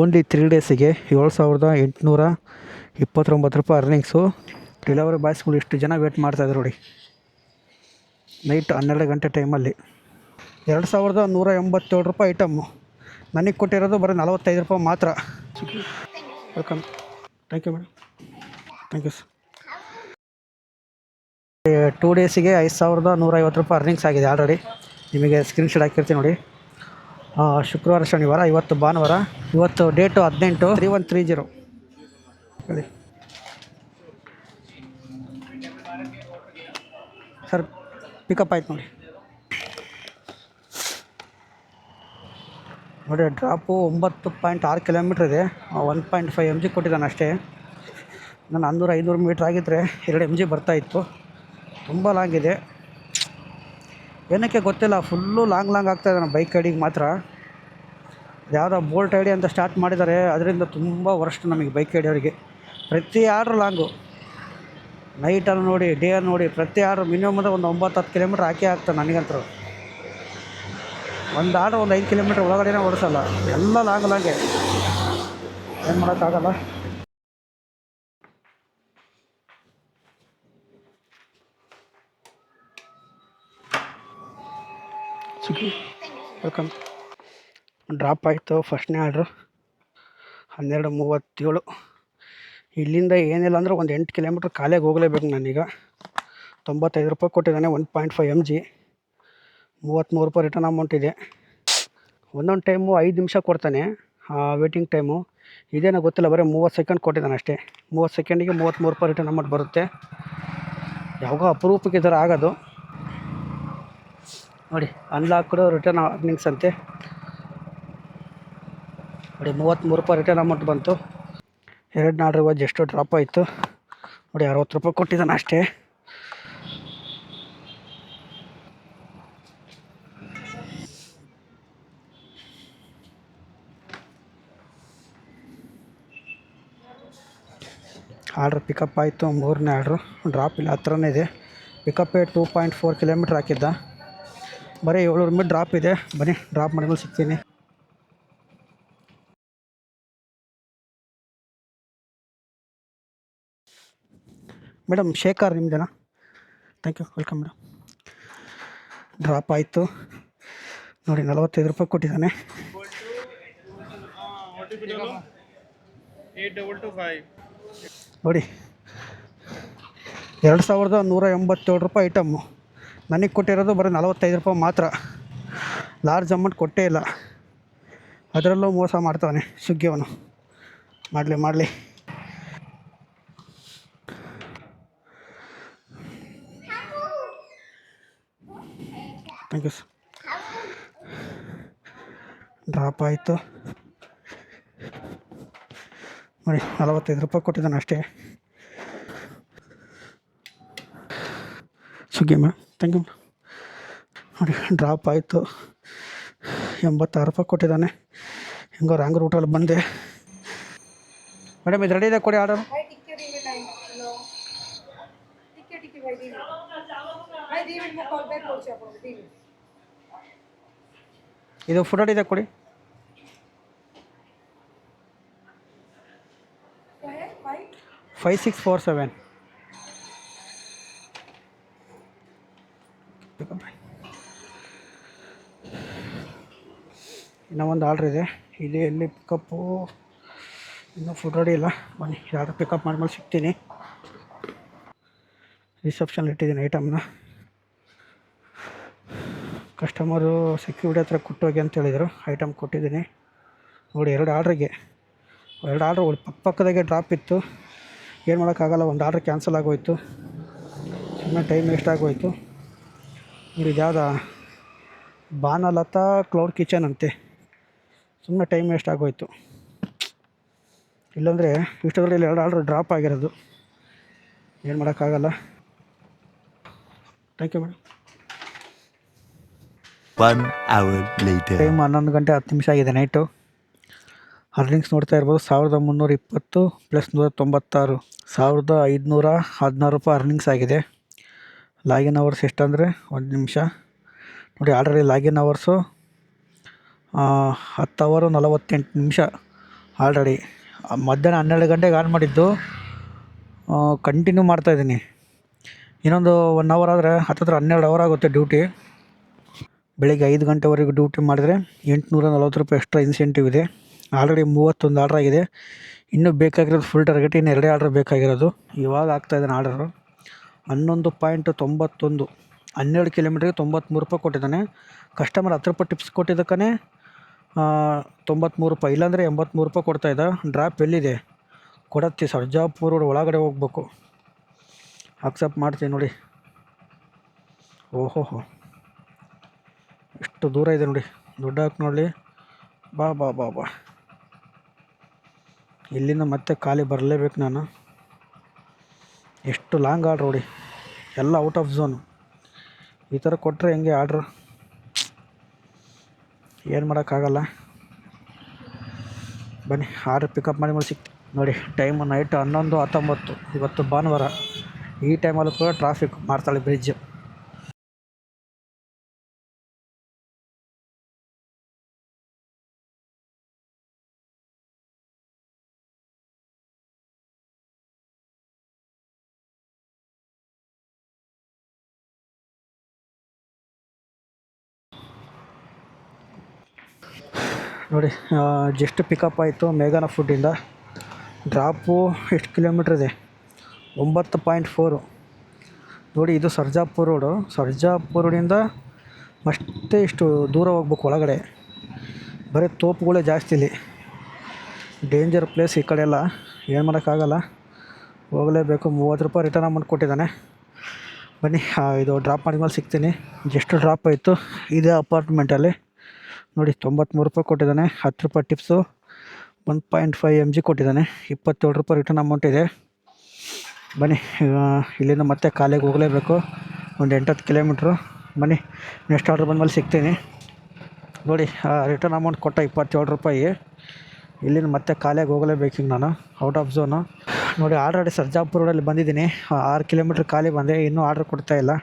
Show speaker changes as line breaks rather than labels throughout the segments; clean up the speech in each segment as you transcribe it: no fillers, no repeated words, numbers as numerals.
Only 3 ಡೇಸಿಗೆ 7,829 ರೂಪಾಯಿ earnings. Delivery ಬಾಯ್ಸ್ಗಳು ಇಷ್ಟು ಜನ ವೇಟ್ ಮಾಡ್ತಾಯಿದ್ರು ನೋಡಿ, ನೈಟ್ 12 ಗಂಟೆ ಟೈಮಲ್ಲಿ 2,187 ರೂಪಾಯಿ ಐಟಮ್ಮು. ನನಗೆ ಕೊಟ್ಟಿರೋದು ಬರೀ 45 ರೂಪಾಯಿ ಮಾತ್ರ. Welcome, thank you madam, thank you sir. 2 ಡೇಸಿಗೆ 5,150 ರೂಪಾಯಿ ಅರ್ನಿಂಗ್ಸ್ ಆಗಿದೆ ಆಲ್ರೆಡಿ. ನಿಮಗೆ ಸ್ಕ್ರೀನ್ಶಾಟ್ ಹಾಕಿರ್ತೀನಿ ನೋಡಿ. ಶುಕ್ರವಾರ, ಶನಿವಾರ, ಇವತ್ತು ಭಾನುವಾರ. ಇವತ್ತು ಡೇಟು 18/31/30 ಹೇಳಿ ಸರ್. ಪಿಕಪ್ ಆಯ್ತು ನೋಡಿ. ಡ್ರಾಪು 9.6 ಕಿಲೋಮೀಟ್ರ್ ಇದೆ. 1.5 mg ಕೊಟ್ಟಿದ್ದಾನೆ ಅಷ್ಟೇ. ನಾನು 500 ಮೀಟ್ರ್ ಆಗಿದ್ದರೆ 2 mg ಬರ್ತಾಯಿತ್ತು. ತುಂಬ ಲಾಂಗ್ ಇದೆ, ಏನಕ್ಕೆ ಗೊತ್ತಿಲ್ಲ. ಫುಲ್ಲು ಲಾಂಗ್ ಆಗ್ತಾಯಿದೆ ನನ್ನ ಬೈಕ್ ರೈಡಿಗೆ ಮಾತ್ರ. ಯಾವುದೋ ಬೋಲ್ಟ್ ಐಡಿ ಅಂತ ಸ್ಟಾರ್ಟ್ ಮಾಡಿದ್ದಾರೆ, ಅದರಿಂದ ತುಂಬ ವರ್ಸ್ಟ್ ನಮಗೆ ಬೈಕ್ ರೈಡವರಿಗೆ. ಪ್ರತಿ ಆರ್ಡ್ರ್ ಲಾಂಗು, ನೈಟಲ್ಲಿ ನೋಡಿ, ಡೇ ಅಲ್ಲಿ ನೋಡಿ, ಪ್ರತಿ ಆರ್ಡ್ರ್ ಮಿನಿಮಮ್ ಅಂದರೆ ಒಂದು 9-10 ಕಿಲೋಮೀಟ್ರ್ ಹಾಕೇ ಆಗ್ತದೆ ನನಗಂತೂ. ಒಂದು ಆರ್ಡ್ರ್ ಒಂದು 5 ಕಿಲೋಮೀಟ್ರ್ ಒಳಗಡೆನೇ ಓಡಿಸಲ್ಲ, ಎಲ್ಲ ಲಾಂಗೆ. ಏನು ಮಾಡೋಕ್ಕಾಗಲ್ಲ. ವೆಲ್ಕಮ್. ಡ್ರಾಪ್ ಆಯಿತು ಫಸ್ಟ್ನೇ ಆರ್ಡ್ರು 12:37. ಇಲ್ಲಿಂದ ಏನಿಲ್ಲ ಅಂದರೆ ಒಂದು 8 ಕಿಲೋಮೀಟ್ರ್ ಕಾಲೇಗೆ ಹೋಗಲೇಬೇಕು ನಾನೀಗ. 95 ರೂಪಾಯಿ ಕೊಟ್ಟಿದ್ದಾನೆ. 1.5 mg, 33 ರೂಪಾಯಿ ರಿಟರ್ನ್ ಅಮೌಂಟ್ ಇದೆ. ಒಂದೊಂದು ಟೈಮು 5 ನಿಮಿಷ ಕೊಡ್ತಾನೆ ವೇಟಿಂಗ್ ಟೈಮು. ಇದೇನೋ ಗೊತ್ತಿಲ್ಲ, ಬರೀ 30 ಸೆಕೆಂಡ್ ಕೊಟ್ಟಿದ್ದಾನೆ ಅಷ್ಟೇ. 30 ಸೆಕೆಂಡಿಗೆ 33 ರೂಪಾಯಿ ರಿಟರ್ನ್ ಅಮೌಂಟ್ ಬರುತ್ತೆ. ಯಾವಾಗ ಅಪರೂಪಕ್ಕೆ ಈ ಥರ ಆಗೋದು ನೋಡಿ. ಅನ್ಲಾಕ್ಡು ರಿಟರ್ನ್ ಅರ್ನಿಂಗ್ಸ್ ಅಂತೆ ನೋಡಿ. 33 ರೂಪಾಯಿ ರಿಟರ್ನ್ ಅಮೌಂಟ್ ಬಂತು. 2 ಆರ್ಡ್ರ್ ಇವತ್ತು ಎಷ್ಟು ಡ್ರಾಪ್ ಆಯಿತು ನೋಡಿ. 60 ರೂಪಾಯಿ ಕೊಟ್ಟಿದ್ದಾನೆ ಅಷ್ಟೇ. ಆರ್ಡ್ರ್ ಪಿಕಪ್ ಆಯಿತು. 3ನೇ ಆರ್ಡ್ರು. ಡ್ರಾಪ್ ಇಲ್ಲ, ಹತ್ರನೇ ಇದೆ. ಪಿಕಪ್ಪೇ 2.4 ಕಿಲೋಮೀಟ್ರ್ ಹಾಕಿದ್ದ. ಬರೀ 700 ಮೀಟ್ರ್ ಡ್ರಾಪ್ ಇದೆ. ಬನ್ನಿ ಡ್ರಾಪ್ ಮಾಡಿದ್ಮೇಲೆ ಸಿಗ್ತೀನಿ. ಮೇಡಮ್ ಶೇಖರ್ ನಿಮ್ಮದೇನಾ? Thank you, welcome madam. Drop ಆಯಿತು ನೋಡಿ. 45 ರೂಪಾಯಿ ಕೊಟ್ಟಿದ್ದಾನೆ. ನೋಡಿ 2,187 ರೂಪಾಯಿ ಐಟಮ್ಮು. ನನಗೆ ಕೊಟ್ಟಿರೋದು ಬರೀ 45 ರೂಪಾಯಿ ಮಾತ್ರ. ಲಾರ್ಜ್ ಅಮೌಂಟ್ ಕೊಟ್ಟೇ ಇಲ್ಲ. ಅದರಲ್ಲೂ ಮೋಸ ಮಾಡ್ತಾನೆ ಸ್ವಿಗ್ಗಿಯವನು. ಮಾಡಲಿ. Thank you sir. ಡ್ರಾಪ್ ಆಯಿತು ನೋಡಿ. 45 ರೂಪಾಯಿ ಕೊಟ್ಟಿದ್ದಾನೆ ಅಷ್ಟೇ. Swiggy madam, thank you madam. ನೋಡಿ ಡ್ರಾಪ್ ಆಯಿತು. 86 ರೂಪಾಯಿ ಕೊಟ್ಟಿದ್ದಾನೆ. ಹೆಂಗೋ ರಾಂಗ್ ರೂಟಲ್ಲಿ ಬಂದೆ. ಮೇಡಮ್ ಇದು ರೆಡಿ ಇದೆ, ಕೊಡಿ ಆರ್ಡರ್. ಇದು ಫುಡ್ ರೆಡಿ ಇದೆ, ಕೊಡಿ. $5647. ಇನ್ನೂ ಒಂದು ಆರ್ಡ್ರ್ ಇದೆ. ಇಲ್ಲಿ ಎಲ್ಲಿ ಪಿಕಪ್ಪು? ಇನ್ನೂ ಫುಡ್ ರೆಡಿ ಇಲ್ಲ. ಬನ್ನಿ ಆರ್ಡ್ರ್ ಪಿಕಪ್ ಮಾಡಿದ್ಮೇಲೆ ಸಿಗ್ತೀನಿ. ರಿಸೆಪ್ಷನ್ ಇಟ್ಟಿದ್ದೀನಿ ಐಟಮ್ನ. ಕಸ್ಟಮರು ಸೆಕ್ಯೂರಿಟಿ ಹತ್ರ ಕೊಟ್ಟೋಗಿ ಅಂತ ಹೇಳಿದರು. ಐಟಮ್ ಕೊಟ್ಟಿದ್ದೀನಿ ನೋಡಿ. 2 ಆರ್ಡ್ರಿಗೆ 2 ಆರ್ಡ್ರ್ ಪಕ್ಕದಾಗೆ ಡ್ರಾಪ್ ಇತ್ತು. ಏನು ಮಾಡೋಕ್ಕಾಗಲ್ಲ, ಒಂದು ಆರ್ಡ್ರ್ ಕ್ಯಾನ್ಸಲ್ ಆಗೋಯ್ತು. ಸುಮ್ಮನೆ ಟೈಮ್ ವೇಸ್ಟ್ ಆಗೋಯ್ತು ನೋಡಿ. ಇದು ಯಾವುದೋ ಬಾನಲತಾ ಕ್ಲೌಡ್ ಕಿಚನ್ ಅಂತೆ. ಸುಮ್ಮನೆ ಟೈಮ್ ವೇಸ್ಟ್ ಆಗೋಯ್ತು. ಇಲ್ಲಾಂದರೆ ಇಷ್ಟರಲ್ಲಿ 2 ಆರ್ಡ್ರ್ ಡ್ರಾಪ್ ಆಗಿರೋದು. ಏನು ಮಾಡೋಕ್ಕಾಗಲ್ಲ. Thank you madam.
1 hour later.
Time 11 ಗಂಟೆ 10 ನಿಮಿಷ ಆಗಿದೆ ನೈಟು. ಅರ್ನಿಂಗ್ಸ್ ನೋಡ್ತಾ ಇರ್ಬೋದು. 1,320 ಪ್ಲಸ್ 196, 1,516 ರೂಪಾಯಿ ಅರ್ನಿಂಗ್ಸ್ ಆಗಿದೆ. ಲಾಗಿನ್ ಅವರ್ಸ್ ಎಷ್ಟಂದರೆ 1 ನಿಮಿಷ ನೋಡಿ. ಆಲ್ರೆಡಿ ಲಾಗಿನ್ ಅವರ್ಸು 10 ಅವರ್ 48 ನಿಮಿಷ ಆಲ್ರೆಡಿ ಮಧ್ಯಾಹ್ನ 12 ಗಂಟೆಗೆ ಆನ್ ಮಾಡಿದ್ದು, ಕಂಟಿನ್ಯೂ ಮಾಡ್ತಾಯಿದ್ದೀನಿ. ಇನ್ನೊಂದು 1 ಅವರ್ ಆದರೆ ಹತ್ತಿರ 12 ಅವರ್ ಆಗುತ್ತೆ ಡ್ಯೂಟಿ. ಬೆಳಿಗ್ಗೆ 5 ಗಂಟೆವರೆಗೂ ಡ್ಯೂಟಿ ಮಾಡಿದರೆ 840 ರೂಪಾಯಿ ಎಕ್ಸ್ಟ್ರಾ ಇನ್ಸೆಂಟಿವ್ ಇದೆ. ಆಲ್ರೆಡಿ 31 ಆರ್ಡ್ರ್ ಆಗಿದೆ. ಇನ್ನೂ ಬೇಕಾಗಿರೋದು ಫುಲ್ ಟಾರ್ಗೆಟ್, ಇನ್ನು 2 ಆರ್ಡ್ರ್ ಬೇಕಾಗಿರೋದು. ಇವಾಗ ಆಗ್ತಾಯಿದ್ದಾನೆ ಆರ್ಡರು. 11.91, 12 ಕಿಲೋಮೀಟ್ರಿಗೆ 93 ರೂಪಾಯಿ ಕೊಟ್ಟಿದ್ದಾನೆ. ಕಸ್ಟಮರ್ 10 ರೂಪಾಯಿ ಟಿಪ್ಸ್ ಕೊಟ್ಟಿದ್ದಕ್ಕೇ 93 ರೂಪಾಯಿ, ಇಲ್ಲಾಂದರೆ 83 ರೂಪಾಯಿ ಕೊಡ್ತಾಯಿದ್ದ. ಡ್ರಾಪ್ ಎಲ್ಲಿದೆ ಕೊಡತ್ತಿ, ಸರ್ಜಾಪುರ ರೋಡ್ ಒಳಗಡೆ ಹೋಗ್ಬೇಕು. ಅಕ್ಸೆಪ್ಟ್ ಮಾಡ್ತೀನಿ ನೋಡಿ. ಓಹೋ, ಎಷ್ಟು ದೂರ ಇದೆ ನೋಡಿ, ದುಡ್ಡು ಹಾಕಿ ನೋಡಲಿ. ಬಾ ಬಾ ಬಾ ಬಾ, ಇಲ್ಲಿಂದ ಮತ್ತೆ ಖಾಲಿ ಬರಲೇಬೇಕು ನಾನು. ಎಷ್ಟು ಲಾಂಗ್ ಆರ್ಡ್ರ್ ನೋಡಿ, ಎಲ್ಲ ಔಟ್ ಆಫ್ ಝೋನು. ಈ ಥರ ಕೊಟ್ಟರೆ ಹೆಂಗೆ ಆರ್ಡ್ರು, ಏನು ಮಾಡೋಕ್ಕಾಗಲ್ಲ. ಬನ್ನಿ ಆರ್ಡ್ರ್ ಪಿಕಪ್ ಮಾಡಿ ಸಿಗ್ತೀವಿ ನೋಡಿ. Time night 11:19. ಇವತ್ತು ಭಾನುವಾರ. ಈ ಟೈಮಲ್ಲೂ ಕೂಡ ಟ್ರಾಫಿಕ್ ಮಾರ್ತಾಳಿ ಬ್ರಿಡ್ಜ್. ನೋಡಿ, ಜಸ್ಟ್ ಪಿಕಪ್ ಆಯಿತು ಮೇಘನಾ ಫುಡ್ಡಿಂದ. ಡ್ರಾಪು ಎಷ್ಟು ಕಿಲೋಮೀಟ್ರ್ ಇದೆ, 9.4. ನೋಡಿ, ಇದು ಸರ್ಜಾಪುರ ರೋಡು. ಸರ್ಜಾಪುರ ರೋಡಿಂದ ಮತ್ತೆ ಇಷ್ಟು ದೂರ ಹೋಗ್ಬೇಕು ಒಳಗಡೆ. ಬರೀ ತೋಪುಗಳೇ ಜಾಸ್ತಿ ಇಲ್ಲಿ, ಡೇಂಜರ್ ಪ್ಲೇಸ್ ಈ ಕಡೆ ಎಲ್ಲ. ಏನು ಮಾಡೋಕ್ಕಾಗಲ್ಲ, ಹೋಗಲೇಬೇಕು. 30 ರೂಪಾಯಿ ರಿಟರ್ನ್ ಅಮೌಂಟ್ ಕೊಟ್ಟಿದ್ದಾನೆ. ಬನ್ನಿ, ಇದು ಡ್ರಾಪ್ ಮಾಡಿದ್ಮೇಲೆ ಸಿಗ್ತೀನಿ. ಜಸ್ಟ್ ಡ್ರಾಪ್ ಆಯಿತು ಇದೇ ಅಪಾರ್ಟ್ಮೆಂಟಲ್ಲಿ. ನೋಡಿ, 93 ರೂಪಾಯಿ ಕೊಟ್ಟಿದ್ದಾನೆ. 10 ರೂಪಾಯಿ ಟಿಪ್ಸು, 1.5 mg ಕೊಟ್ಟಿದ್ದಾನೆ. 27 ರೂಪಾಯಿ ರಿಟರ್ನ್ ಅಮೌಂಟ್ ಇದೆ. ಬನ್ನಿ, ಇಲ್ಲಿಂದ ಮತ್ತೆ ಕಾಲೇಜ್ ಹೋಗಲೇಬೇಕು, ಒಂದು 8-10 ಕಿಲೋಮೀಟ್ರು. ಬನ್ನಿ, ನೆಕ್ಸ್ಟ್ ಆರ್ಡ್ರ್ ಬಂದಮೇಲೆ ಸಿಗ್ತೀನಿ ನೋಡಿ. ರಿಟರ್ನ್ ಅಮೌಂಟ್ ಕೊಟ್ಟ 27 ರೂಪಾಯಿ. ಇಲ್ಲಿಂದ ಮತ್ತೆ ಕಾಲೇಜ್ ಹೋಗಲೇಬೇಕು ಈಗ ನಾನು, ಔಟ್ ಆಫ್ ಝೋನು. ನೋಡಿ, ಆಲ್ರೆಡಿ ಸರ್ಜಾಪುರ ರೋಡಲ್ಲಿ ಬಂದಿದ್ದೀನಿ. 6 ಕಿಲೋಮೀಟ್ರ್ ಖಾಲಿ ಬಂದೆ, ಇನ್ನೂ ಆರ್ಡ್ರ್ ಕೊಡ್ತಾಯಿಲ್ಲ.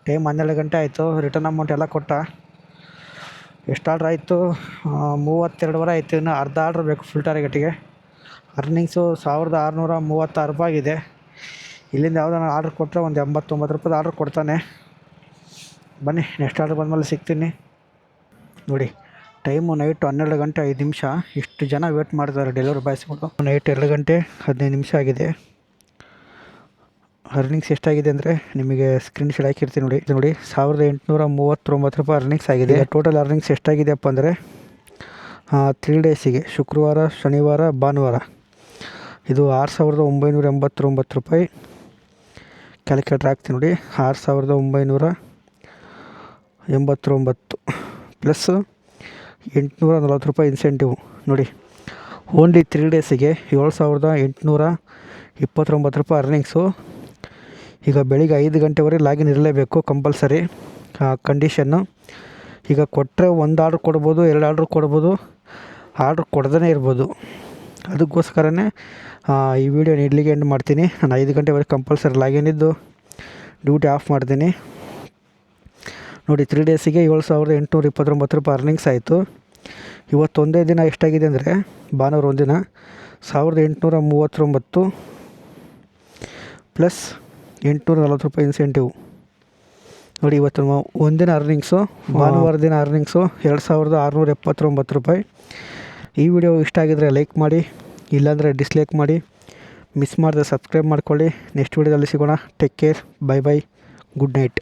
ಟೈಮ್ 12 ಗಂಟೆ ಆಯಿತು. ರಿಟರ್ನ್ ಅಮೌಂಟ್ ಎಲ್ಲ ಕೊಟ್ಟ. ಎಷ್ಟು ಆರ್ಡ್ರ್ ಆಯಿತು, 32 ವರೆ ಆಯಿತು. ಇನ್ನು ಅರ್ಧ ಆರ್ಡ್ರ್ ಬೇಕು ಫುಲ್ ಟಾರ್ಗೆಟಿಗೆ. ಅರ್ನಿಂಗ್ಸು 1636 ರೂಪಾಯಿ ಇದೆ. ಇಲ್ಲಿಂದ ಯಾವುದಾನ ಆರ್ಡ್ರ್ ಕೊಟ್ಟರೆ ಒಂದು 89 ರೂಪಾಯಿ ಆರ್ಡ್ರ್ ಕೊಡ್ತಾನೆ. ಬನ್ನಿ, ನೆಕ್ಸ್ಟ್ ಆರ್ಡ್ರ್ ಬಂದಮೇಲೆ ಸಿಗ್ತೀನಿ ನೋಡಿ. ಟೈಮು ನೈಟು 12 ಗಂಟೆ 5 ನಿಮಿಷ. ಇಷ್ಟು ಜನ ವೇಟ್ ಮಾಡ್ತಾರೆ ಡೆಲಿವರಿ ಬಾಯ್ಸ್ಗಳು. ನೈಟ್ 2 ಗಂಟೆ 15 ನಿಮಿಷ ಆಗಿದೆ. ಅರ್ನಿಂಗ್ಸ್ ಎಷ್ಟಾಗಿದೆ ಅಂದರೆ ನಿಮಗೆ ಸ್ಕ್ರೀನ್ ಶಾಟ್ ಹಾಕಿರ್ತೀನಿ ನೋಡಿ. 1839 ರೂಪಾಯಿ ಅರ್ನಿಂಗ್ಸ್ ಆಗಿದೆ. ಟೋಟಲ್ ಅರ್ನಿಂಗ್ಸ್ ಎಷ್ಟಾಗಿದೆಯಪ್ಪ ಅಂದರೆ 3 ಡೇಸಿಗೆ, ಶುಕ್ರವಾರ, ಶನಿವಾರ, ಭಾನುವಾರ, ಇದು 6989 ರೂಪಾಯಿ. ಕ್ಯಾಲ್ಕುಲೇಟರ್ ಹಾಕ್ತೀನಿ ನೋಡಿ. 6989 ಪ್ಲಸ್ 840 ರೂಪಾಯಿ ಇನ್ಸೆಂಟಿವ್ ನೋಡಿ. ಓನ್ಲಿ 3 ಡೇಸಿಗೆ 7829 ರೂಪಾಯಿ ಅರ್ನಿಂಗ್ಸು. ಈಗ ಬೆಳಿಗ್ಗೆ 5 ಗಂಟೆವರೆಗೆ ಲಾಗಿನ್ ಇರಲೇಬೇಕು ಕಂಪಲ್ಸರಿ ಕಂಡೀಷನ್ನು. ಈಗ ಕೊಟ್ಟರೆ 1 ಆರ್ಡ್ರ್ ಕೊಡ್ಬೋದು, 2 ಆರ್ಡ್ರ್ ಕೊಡ್ಬೋದು, ಆರ್ಡ್ರ್ ಕೊಡ್ದೇ ಇರ್ಬೋದು. ಅದಕ್ಕೋಸ್ಕರನೇ ಈ ವಿಡಿಯೋ ಇಡ್ಲಿಗೆ ಎಂಡ್ ಮಾಡ್ತೀನಿ. ನಾನು 5 ಗಂಟೆವರೆಗೆ ಕಂಪಲ್ಸರಿ ಲಾಗಿನ್ ಇದ್ದು ಡ್ಯೂಟಿ ಆಫ್ ಮಾಡ್ತೀನಿ ನೋಡಿ. 3 ಡೇಸಿಗೆ 7829 ರೂಪಾಯಿ ಅರ್ನಿಂಗ್ಸ್ ಆಯಿತು. ಇವತ್ತು ಒಂದೇ ದಿನ ಎಷ್ಟಾಗಿದೆ ಅಂದರೆ, ಭಾನುವಾರ ಒಂದಿನ 1839 ಪ್ಲಸ್ 840 ರೂಪಾಯಿ ಇನ್ಸೆಂಟಿವ್ ನೋಡಿ. ಇವತ್ತು ಒಂದಿನ ಅರ್ನಿಂಗ್ಸು, ಭಾನುವಾರ ದಿನ ಅರ್ನಿಂಗ್ಸು 2679 ರೂಪಾಯಿ. ಈ ವಿಡಿಯೋ ಇಷ್ಟ ಆಗಿದರೆ ಲೈಕ್ ಮಾಡಿ, ಇಲ್ಲಾಂದರೆ ಡಿಸ್ಲೈಕ್ ಮಾಡಿ. ಮಿಸ್ ಮಾಡಿದ್ರೆ ಸಬ್ಸ್ಕ್ರೈಬ್ ಮಾಡ್ಕೊಳ್ಳಿ. ನೆಕ್ಸ್ಟ್ ವಿಡಿಯೋದಲ್ಲಿ ಸಿಗೋಣ. Take care, bye bye, good night.